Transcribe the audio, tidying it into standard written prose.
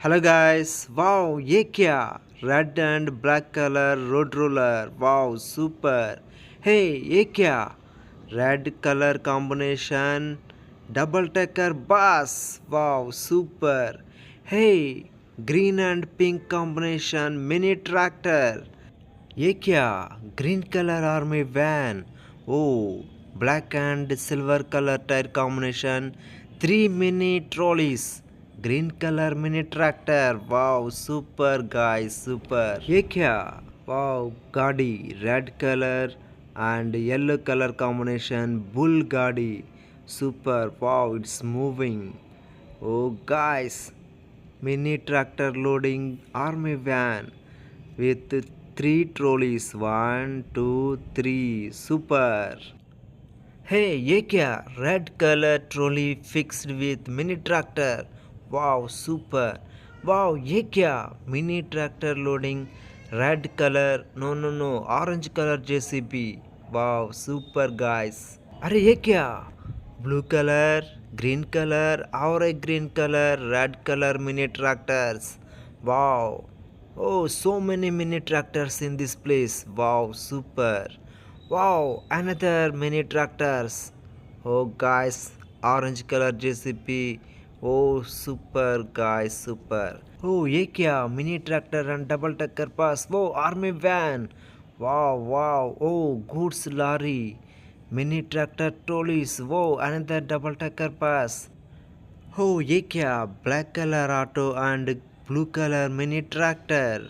Hello guys, wow, ye kya? Red and black color road roller, wow, super. Hey, ye kya? Red color combination, double decker bus, wow, super. Hey, green and pink combination mini tractor. ये क्या green colour army van oh black and silver colour tyre combination 3 mini trolleys green colour mini tractor wow super guys super ये क्या wow गाड़ी red colour and yellow color combination bull गाड़ी super wow it's moving oh guys mini tractor loading army van with three trolleys. One, two, three. Super. Hey, ये क्या? Red color trolley fixed with mini tractor. Wow, super. Wow, ये क्या? Mini tractor loading red color. No. Orange color JCB. Wow, super guys. अरे ये क्या? Blue color, green color, और एक green color, red color mini tractors. Wow. Oh, so many mini tractors in this place. Wow, super. Wow, another mini tractors. Oh, guys, orange color JCP. Oh, super, guys, super. Oh, ये क्या? Mini tractor and double decker bus. Wow, army van. Wow. Oh, goods lorry. Mini tractor trolleys. Wow, another double decker bus. Oh, ये क्या? Black color auto and blue color mini tractor.